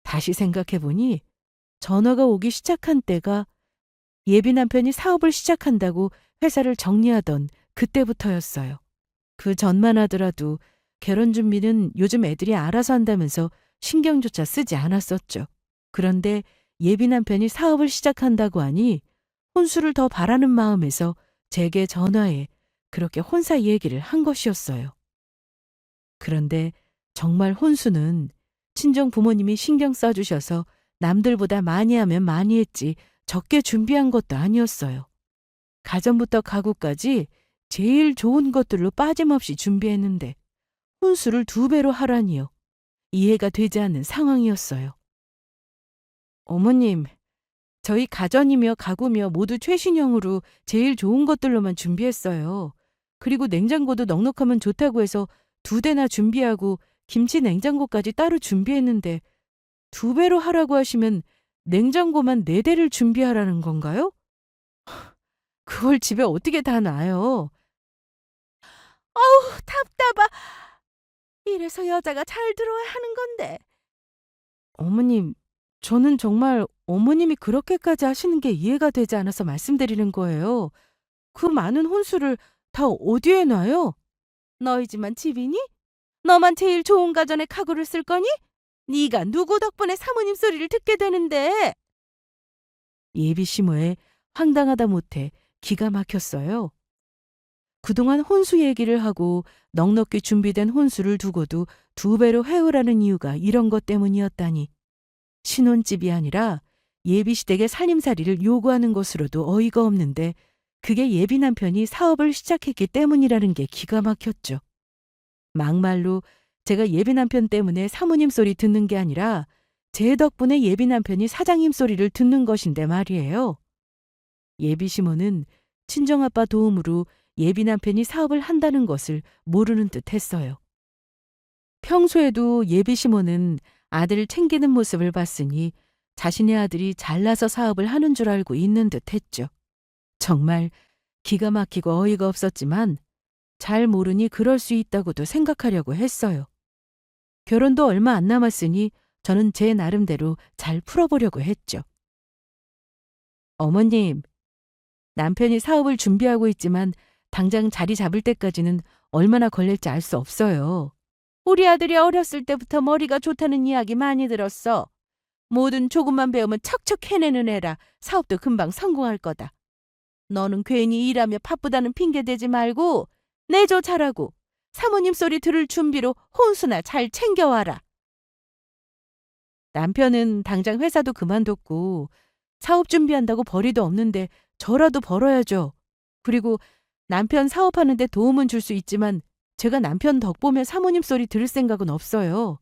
다시 생각해보니 전화가 오기 시작한 때가 예비 남편이 사업을 시작한다고 회사를 정리하던 그때부터였어요. 그 전만 하더라도 결혼 준비는 요즘 애들이 알아서 한다면서 신경조차 쓰지 않았었죠. 그런데 예비 남편이 사업을 시작한다고 하니 혼수를 더 바라는 마음에서 제게 전화해 그렇게 혼사 얘기를 한 것이었어요. 그런데 정말 혼수는 친정 부모님이 신경 써주셔서 남들보다 많이 하면 많이 했지 적게 준비한 것도 아니었어요. 가전부터 가구까지 제일 좋은 것들로 빠짐없이 준비했는데 혼수를 2배로 하라니요. 이해가 되지 않는 상황이었어요. 어머님, 저희 가전이며 가구며 모두 최신형으로 제일 좋은 것들로만 준비했어요. 그리고 냉장고도 넉넉하면 좋다고 해서 2대나 준비하고 김치 냉장고까지 따로 준비했는데 2배로 하라고 하시면 냉장고만 4대를 준비하라는 건가요? 그걸 집에 어떻게 다 놔요? 아우, 답답하. 이래서 여자가 잘 들어야 하는 건데. 어머님, 저는 정말 어머님이 그렇게까지 하시는 게 이해가 되지 않아서 말씀드리는 거예요. 그 많은 혼수를 다 어디에 놔요? 너희 집만 집이니? 너만 제일 좋은 가전에 가구를 쓸 거니? 네가 누구 덕분에 사모님 소리를 듣게 되는데? 예비 시모에 황당하다 못해 기가 막혔어요. 그동안 혼수 얘기를 하고 넉넉히 준비된 혼수를 두고도 2배로 해오라는 이유가 이런 것 때문이었다니. 신혼집이 아니라 예비시댁의 살림살이를 요구하는 것으로도 어이가 없는데 그게 예비 남편이 사업을 시작했기 때문이라는 게 기가 막혔죠. 막말로 제가 예비 남편 때문에 사모님 소리 듣는 게 아니라 제 덕분에 예비 남편이 사장님 소리를 듣는 것인데 말이에요. 예비 시모는 친정아빠 도움으로 예비 남편이 사업을 한다는 것을 모르는 듯 했어요. 평소에도 예비 시모는 아들을 챙기는 모습을 봤으니 자신의 아들이 잘나서 사업을 하는 줄 알고 있는 듯 했죠. 정말 기가 막히고 어이가 없었지만 잘 모르니 그럴 수 있다고도 생각하려고 했어요. 결혼도 얼마 안 남았으니 저는 제 나름대로 잘 풀어보려고 했죠. 어머님, 남편이 사업을 준비하고 있지만 당장 자리 잡을 때까지는 얼마나 걸릴지 알 수 없어요. 우리 아들이 어렸을 때부터 머리가 좋다는 이야기 많이 들었어. 뭐든 조금만 배우면 척척 해내는 애라 사업도 금방 성공할 거다. 너는 괜히 일하며 바쁘다는 핑계 대지 말고 내조 잘하고 사모님 소리 들을 준비로 혼수나 잘 챙겨와라. 남편은 당장 회사도 그만뒀고 사업 준비한다고 벌이도 없는데 저라도 벌어야죠. 그리고 남편 사업하는 데 도움은 줄 수 있지만 제가 남편 덕 보며 사모님 소리 들을 생각은 없어요.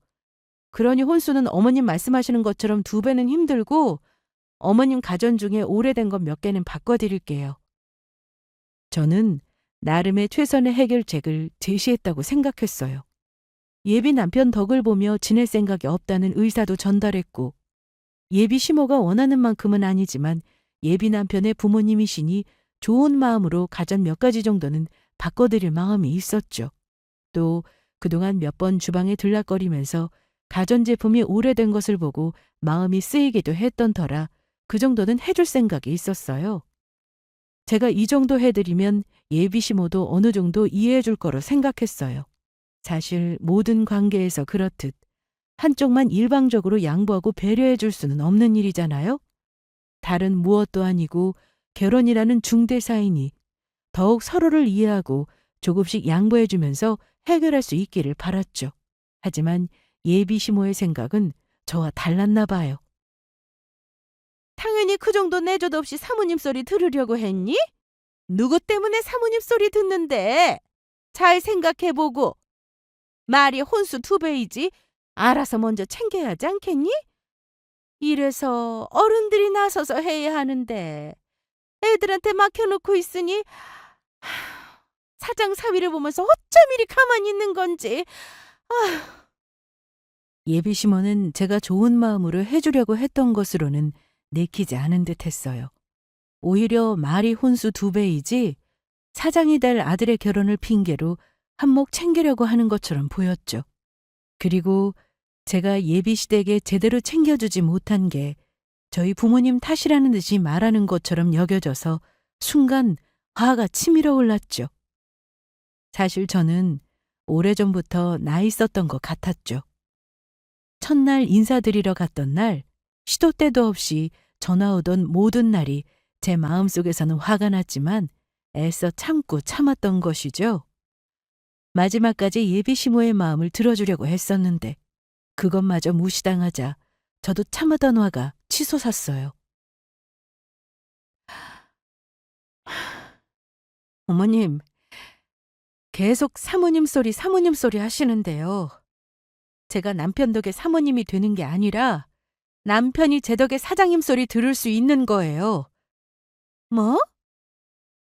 그러니 혼수는 어머님 말씀하시는 것처럼 2배는 힘들고 어머님 가전 중에 오래된 것 몇 개는 바꿔드릴게요. 저는 나름의 최선의 해결책을 제시했다고 생각했어요. 예비 남편 덕을 보며 지낼 생각이 없다는 의사도 전달했고 예비 시모가 원하는 만큼은 아니지만 예비 남편의 부모님이시니 좋은 마음으로 가전 몇 가지 정도는 바꿔드릴 마음이 있었죠. 또 그동안 몇 번 주방에 들락거리면서 가전제품이 오래된 것을 보고 마음이 쓰이기도 했던 터라 그 정도는 해줄 생각이 있었어요. 제가 이 정도 해드리면 예비 시모도 어느 정도 이해해 줄 거로 생각했어요. 사실 모든 관계에서 그렇듯 한쪽만 일방적으로 양보하고 배려해 줄 수는 없는 일이잖아요. 다른 무엇도 아니고 결혼이라는 중대사이니 더욱 서로를 이해하고 조금씩 양보해 주면서 해결할 수 있기를 바랐죠. 하지만 예비 시모의 생각은 저와 달랐나 봐요. 당연히 그 정도 내조도 없이 사모님 소리 들으려고 했니? 누구 때문에 사모님 소리 듣는데? 잘 생각해보고. 말이 혼수 2배이지 알아서 먼저 챙겨야 하지 않겠니? 이래서 어른들이 나서서 해야 하는데 애들한테 맡겨놓고 있으니 사장 사위를 보면서 어쩜 이리 가만히 있는 건지. 예비 시모는 제가 좋은 마음으로 해주려고 했던 것으로는 내키지 않은 듯 했어요. 오히려 말이 혼수 2배이지 사장이 될 아들의 결혼을 핑계로 한몫 챙기려고 하는 것처럼 보였죠. 그리고 제가 예비 시댁에 제대로 챙겨주지 못한 게 저희 부모님 탓이라는 듯이 말하는 것처럼 여겨져서 순간 화가 치밀어 올랐죠. 사실 저는 오래전부터 나 있었던 것 같았죠. 첫날 인사드리러 갔던 날 시도 때도 없이 전화 오던 모든 날이 제 마음속에서는 화가 났지만 애써 참고 참았던 것이죠. 마지막까지 예비 시모의 마음을 들어주려고 했었는데 그것마저 무시당하자 저도 참았던 화가 치솟았어요. 어머님, 계속 사모님 소리 하시는데요. 제가 남편 덕에 사모님이 되는 게 아니라 남편이 제 덕에 사장님 소리 들을 수 있는 거예요. 뭐?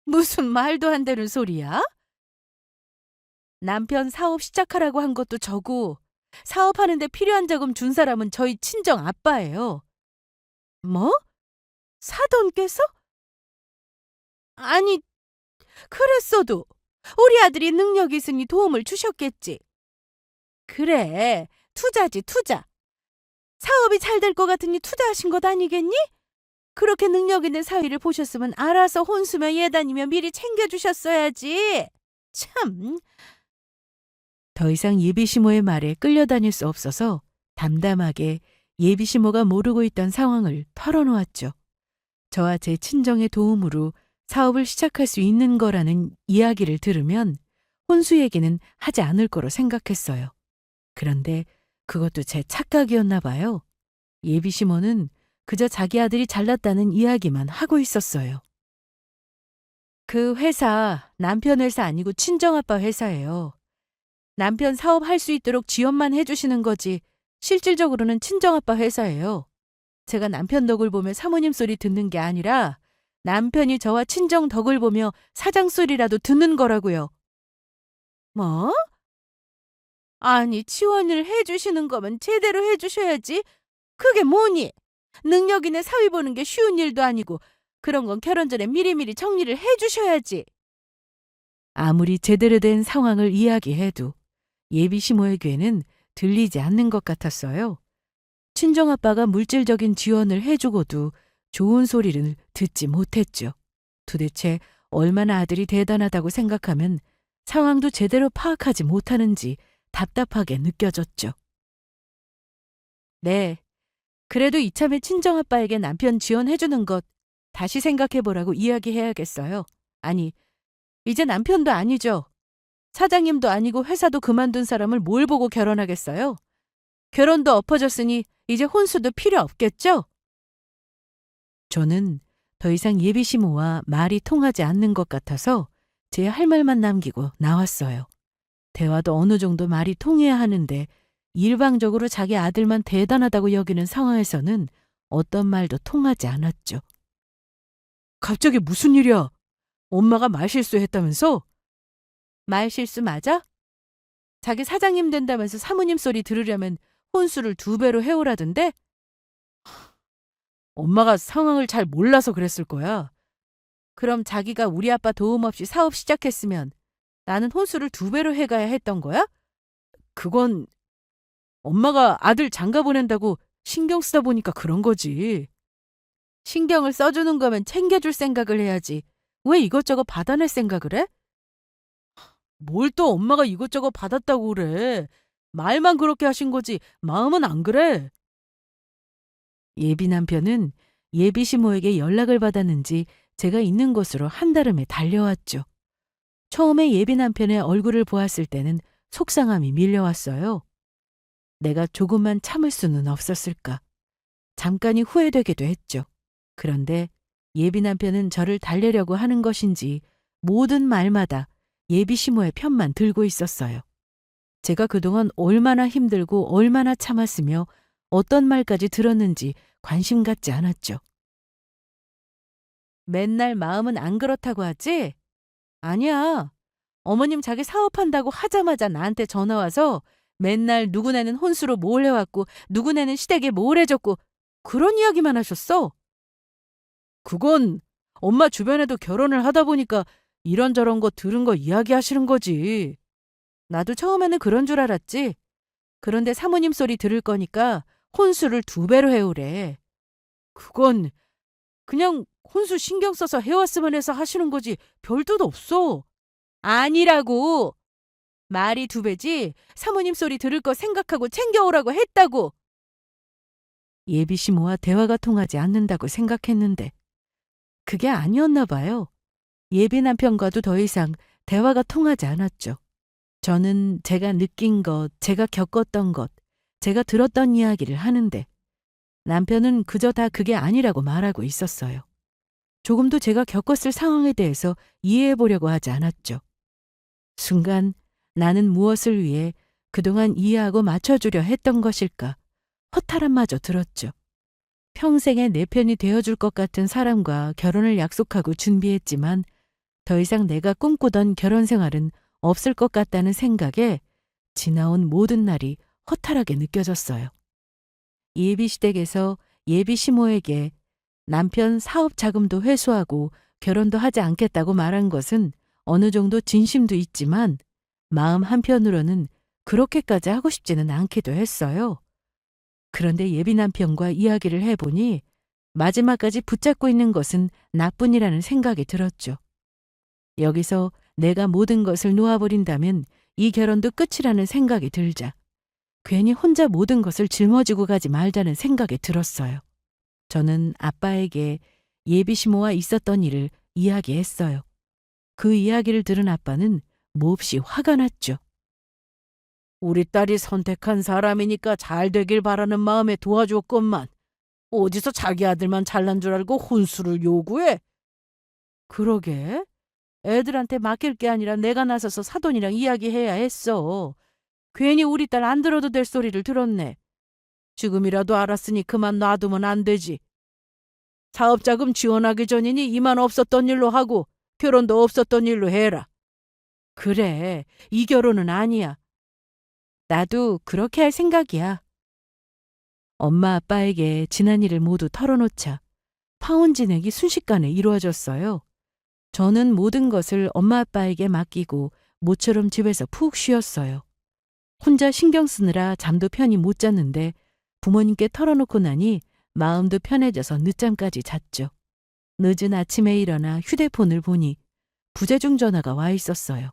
무슨 말도 안 되는 소리야? 남편 사업 시작하라고 한 것도 저고 사업하는데 필요한 자금 준 사람은 저희 친정 아빠예요. 뭐? 사돈께서? 아니, 그랬어도 우리 아들이 능력이 있으니 도움을 주셨겠지. 그래, 투자지, 투자. 사업이 잘 될 것 같으니 투자하신 것 아니겠니? 그렇게 능력 있는 사위를 보셨으면 알아서 혼수며 예단이며 미리 챙겨주셨어야지. 참. 더 이상 예비시모의 말에 끌려다닐 수 없어서 담담하게 예비시모가 모르고 있던 상황을 털어놓았죠. 저와 제 친정의 도움으로 사업을 시작할 수 있는 거라는 이야기를 들으면 혼수 얘기는 하지 않을 거로 생각했어요. 그런데 그것도 제 착각이었나 봐요. 예비시모는 그저 자기 아들이 잘났다는 이야기만 하고 있었어요. 그 회사 남편 회사 아니고 친정아빠 회사예요. 남편 사업할 수 있도록 지원만 해주시는 거지 실질적으로는 친정아빠 회사예요. 제가 남편 덕을 보며 사모님 소리 듣는 게 아니라 남편이 저와 친정 덕을 보며 사장 소리라도 듣는 거라고요. 뭐? 아니, 지원을 해주시는 거면 제대로 해주셔야지. 그게 뭐니? 능력 있는 사위 보는 게 쉬운 일도 아니고 그런 건 결혼 전에 미리미리 정리를 해주셔야지. 아무리 제대로 된 상황을 이야기해도 예비 시모의 귀에는 들리지 않는 것 같았어요. 친정아빠가 물질적인 지원을 해주고도 좋은 소리를 듣지 못했죠. 도대체 얼마나 아들이 대단하다고 생각하면 상황도 제대로 파악하지 못하는지 답답하게 느껴졌죠. 네, 그래도 이참에 친정아빠에게 남편 지원해주는 것 다시 생각해보라고 이야기해야겠어요. 아니, 이제 남편도 아니죠. 사장님도 아니고 회사도 그만둔 사람을 뭘 보고 결혼하겠어요? 결혼도 엎어졌으니 이제 혼수도 필요 없겠죠? 저는 더 이상 예비 시모와 말이 통하지 않는 것 같아서 제 할 말만 남기고 나왔어요. 대화도 어느 정도 말이 통해야 하는데 일방적으로 자기 아들만 대단하다고 여기는 상황에서는 어떤 말도 통하지 않았죠. 갑자기 무슨 일이야? 엄마가 말실수했다면서? 말실수 맞아? 자기 사장님 된다면서 사모님 소리 들으려면 혼수를 2배로 해오라던데? 엄마가 상황을 잘 몰라서 그랬을 거야. 그럼 자기가 우리 아빠 도움 없이 사업 시작했으면 나는 혼수를 2배로 해가야 했던 거야? 그건 엄마가 아들 장가 보낸다고 신경 쓰다 보니까 그런 거지. 신경을 써주는 거면 챙겨줄 생각을 해야지. 왜 이것저것 받아낼 생각을 해? 뭘 또 엄마가 이것저것 받았다고 그래. 말만 그렇게 하신 거지 마음은 안 그래. 예비 남편은 예비 시모에게 연락을 받았는지 제가 있는 곳으로 한달음에 달려왔죠. 처음에 예비 남편의 얼굴을 보았을 때는 속상함이 밀려왔어요. 내가 조금만 참을 수는 없었을까. 잠깐이 후회되기도 했죠. 그런데 예비 남편은 저를 달래려고 하는 것인지 모든 말마다 예비 시모의 편만 들고 있었어요. 제가 그동안 얼마나 힘들고 얼마나 참았으며 어떤 말까지 들었는지 관심 갖지 않았죠. 맨날 마음은 안 그렇다고 하지? 아니야. 어머님 자기 사업한다고 하자마자 나한테 전화와서 맨날 누구네는 혼수로 뭘 해왔고 누구네는 시댁에 뭘 해줬고 그런 이야기만 하셨어. 그건 엄마 주변에도 결혼을 하다 보니까 이런저런 거 들은 거 이야기하시는 거지. 나도 처음에는 그런 줄 알았지. 그런데 사모님 소리 들을 거니까 혼수를 2배로 해오래. 그건 그냥 혼수 신경 써서 해왔으면 해서 하시는 거지 별 뜻 없어. 아니라고. 말이 2배지 사모님 소리 들을 거 생각하고 챙겨오라고 했다고. 예비 시모와 대화가 통하지 않는다고 생각했는데 그게 아니었나 봐요. 예비 남편과도 더 이상 대화가 통하지 않았죠. 저는 제가 느낀 것, 제가 겪었던 것, 제가 들었던 이야기를 하는데 남편은 그저 다 그게 아니라고 말하고 있었어요. 조금도 제가 겪었을 상황에 대해서 이해해 보려고 하지 않았죠. 순간 나는 무엇을 위해 그동안 이해하고 맞춰주려 했던 것일까 허탈함마저 들었죠. 평생에 내 편이 되어줄 것 같은 사람과 결혼을 약속하고 준비했지만 더 이상 내가 꿈꾸던 결혼 생활은 없을 것 같다는 생각에 지나온 모든 날이 허탈하게 느껴졌어요. 예비 시댁에서 예비 시모에게 남편 사업 자금도 회수하고 결혼도 하지 않겠다고 말한 것은 어느 정도 진심도 있지만 마음 한편으로는 그렇게까지 하고 싶지는 않기도 했어요. 그런데 예비 남편과 이야기를 해보니 마지막까지 붙잡고 있는 것은 나뿐이라는 생각이 들었죠. 여기서 내가 모든 것을 놓아버린다면 이 결혼도 끝이라는 생각이 들자 괜히 혼자 모든 것을 짊어지고 가지 말자는 생각이 들었어요. 저는 아빠에게 예비 시모와 있었던 일을 이야기했어요. 그 이야기를 들은 아빠는 몹시 화가 났죠. 우리 딸이 선택한 사람이니까 잘 되길 바라는 마음에 도와줬건만 어디서 자기 아들만 잘난 줄 알고 혼수를 요구해? 그러게. 애들한테 맡길 게 아니라 내가 나서서 사돈이랑 이야기해야 했어. 괜히 우리 딸 안 들어도 될 소리를 들었네. 지금이라도 알았으니 그만 놔두면 안 되지. 사업자금 지원하기 전이니 이만 없었던 일로 하고 결혼도 없었던 일로 해라. 그래, 이 결혼은 아니야. 나도 그렇게 할 생각이야. 엄마 아빠에게 지난 일을 모두 털어놓자 파혼 진액이 순식간에 이루어졌어요. 저는 모든 것을 엄마 아빠에게 맡기고 모처럼 집에서 푹 쉬었어요. 혼자 신경 쓰느라 잠도 편히 못 잤는데 부모님께 털어놓고 나니 마음도 편해져서 늦잠까지 잤죠. 늦은 아침에 일어나 휴대폰을 보니 부재중 전화가 와 있었어요.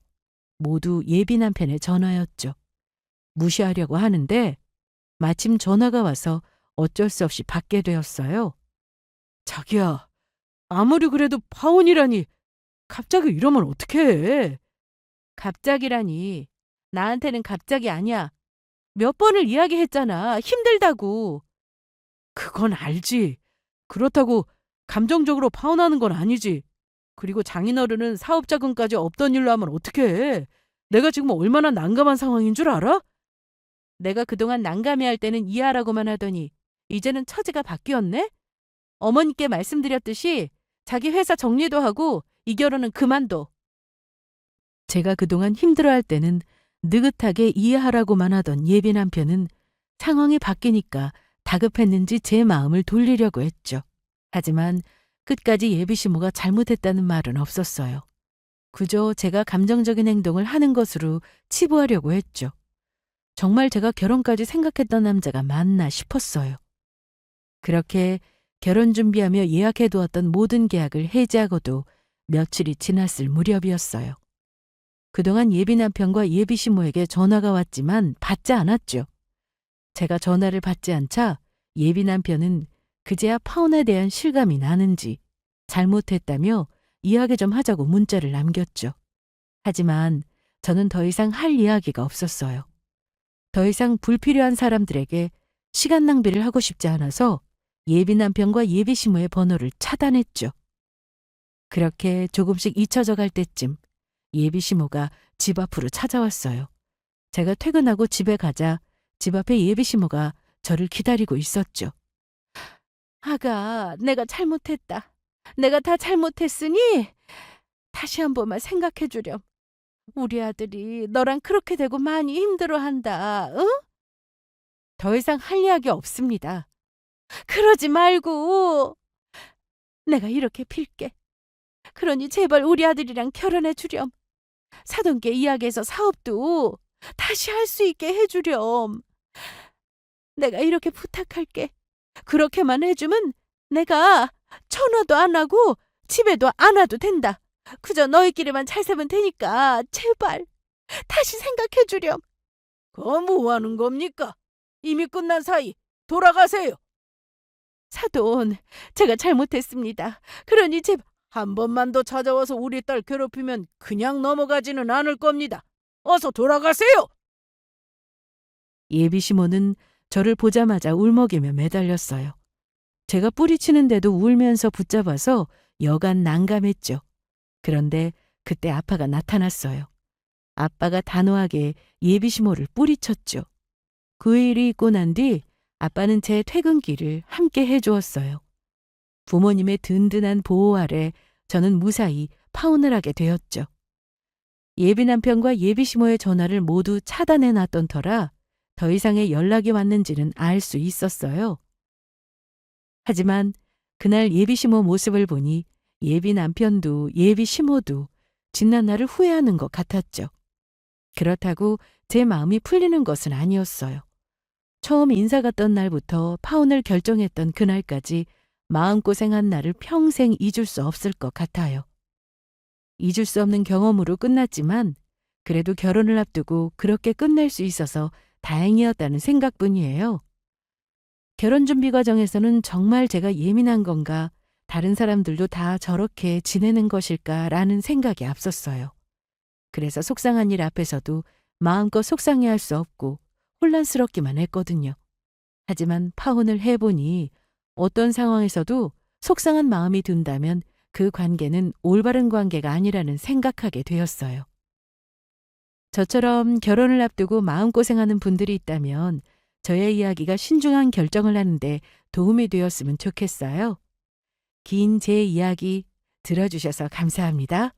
모두 예비 남편의 전화였죠. 무시하려고 하는데 마침 전화가 와서 어쩔 수 없이 받게 되었어요. 자기야, 아무리 그래도 파혼이라니 갑자기 이러면 어떡해. 갑자기라니. 나한테는 갑자기 아니야. 몇 번을 이야기했잖아. 힘들다고. 그건 알지. 그렇다고 감정적으로 파혼하는 건 아니지. 그리고 장인어른은 사업 자금까지 없던 일로 하면 어떡해. 내가 지금 얼마나 난감한 상황인 줄 알아? 내가 그동안 난감해할 때는 이해하라고만 하더니 이제는 처지가 바뀌었네? 어머니께 말씀드렸듯이 자기 회사 정리도 하고 이 결혼은 그만둬. 제가 그동안 힘들어할 때는 느긋하게 이해하라고만 하던 예비 남편은 상황이 바뀌니까 다급했는지 제 마음을 돌리려고 했죠. 하지만 끝까지 예비 시모가 잘못했다는 말은 없었어요. 그저 제가 감정적인 행동을 하는 것으로 치부하려고 했죠. 정말 제가 결혼까지 생각했던 남자가 맞나 싶었어요. 그렇게 결혼 준비하며 예약해두었던 모든 계약을 해지하고도 며칠이 지났을 무렵이었어요. 그동안 예비 남편과 예비 시모에게 전화가 왔지만 받지 않았죠. 제가 전화를 받지 않자 예비 남편은 그제야 파혼에 대한 실감이 나는지 잘못했다며 이야기 좀 하자고 문자를 남겼죠. 하지만 저는 더 이상 할 이야기가 없었어요. 더 이상 불필요한 사람들에게 시간 낭비를 하고 싶지 않아서 예비 남편과 예비 시모의 번호를 차단했죠. 그렇게 조금씩 잊혀져 갈 때쯤 예비 시모가 집 앞으로 찾아왔어요. 제가 퇴근하고 집에 가자 집 앞에 예비 시모가 저를 기다리고 있었죠. 아가, 내가 잘못했다. 내가 다 잘못했으니 다시 한 번만 생각해 주렴. 우리 아들이 너랑 그렇게 되고 많이 힘들어한다. 응? 더 이상 할 이야기 없습니다. 그러지 말고 내가 이렇게 빌게. 그러니 제발 우리 아들이랑 결혼해 주렴. 사돈께 이야기해서 사업도 다시 할 수 있게 해주렴. 내가 이렇게 부탁할게. 그렇게만 해주면 내가 전화도 안 하고 집에도 안 와도 된다. 그저 너희끼리만 잘 살면 되니까 제발 다시 생각해 주렴. 그거 뭐 하는 겁니까? 이미 끝난 사이 돌아가세요. 사돈, 제가 잘못했습니다. 그러니 제발 한 번만 더 찾아와서 우리 딸 괴롭히면 그냥 넘어가지는 않을 겁니다. 어서 돌아가세요. 예비 시모는 저를 보자마자 울먹이며 매달렸어요. 제가 뿌리치는데도 울면서 붙잡아서 여간 난감했죠. 그런데 그때 아빠가 나타났어요. 아빠가 단호하게 예비 시모를 뿌리쳤죠. 그 일이 있고 난 뒤 아빠는 제 퇴근길을 함께 해주었어요. 부모님의 든든한 보호 아래 저는 무사히 파혼을 하게 되었죠. 예비 남편과 예비 시모의 전화를 모두 차단해 놨던 터라 더 이상의 연락이 왔는지는 알 수 있었어요. 하지만 그날 예비 시모 모습을 보니 예비 남편도 예비 시모도 지난 날을 후회하는 것 같았죠. 그렇다고 제 마음이 풀리는 것은 아니었어요. 처음 인사 갔던 날부터 파혼을 결정했던 그날까지 마음고생한 날을 평생 잊을 수 없을 것 같아요. 잊을 수 없는 경험으로 끝났지만 그래도 결혼을 앞두고 그렇게 끝낼 수 있어서 다행이었다는 생각뿐이에요. 결혼 준비 과정에서는 정말 제가 예민한 건가, 다른 사람들도 다 저렇게 지내는 것일까라는 생각이 앞섰어요. 그래서 속상한 일 앞에서도 마음껏 속상해할 수 없고 혼란스럽기만 했거든요. 하지만 파혼을 해보니 어떤 상황에서도 속상한 마음이 든다면 그 관계는 올바른 관계가 아니라는 생각하게 되었어요. 저처럼 결혼을 앞두고 마음고생하는 분들이 있다면 저의 이야기가 신중한 결정을 하는데 도움이 되었으면 좋겠어요. 긴 제 이야기 들어주셔서 감사합니다.